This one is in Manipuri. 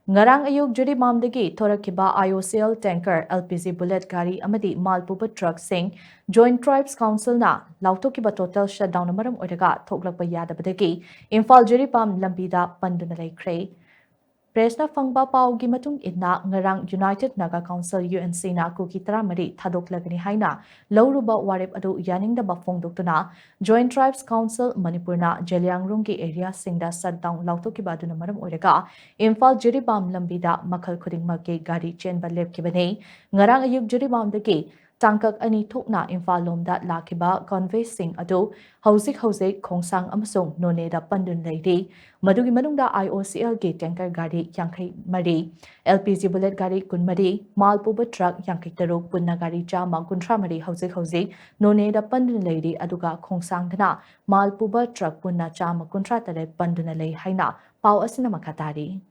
Ngarang ayuk Juribamdagi Thorakiba IOCL tanker LPG bullet gari amadi malpuba truck sing Joint Tribes Council na lautokiba total shutdown amaram oiraga thoklakpa yadabadagi Imphal Juribam lambida panduna laikre. Presna fangba paugi matung idna ngarang United Naga Council UNC na kuki taramari thadoklagani haina lauruba warip adu yaningdaba fongdoktuna Joint Tribes Council Manipur na Jeliangrunggi area singda shutdown lautokiba aduna maram oiraga Imphal Jiribam lambida makhal khudingmakki gari chenba lepkibane ngarang ayuk Jiribamdagi Tangkak ani thukna Imphal lomda lakiba convoy sing adu hauzik khongsang amasung noneda pandun leidi Madugi manungda IOCL ge tanker gari yankai mari LPG bullet gari kunmari malpuba truck yankai taruk punna gari chama kuntra mari hauzik noneda pandun leidi aduga khongsangdana malpuba truck punna chama kuntra tare panduna lei haina pau asina makatari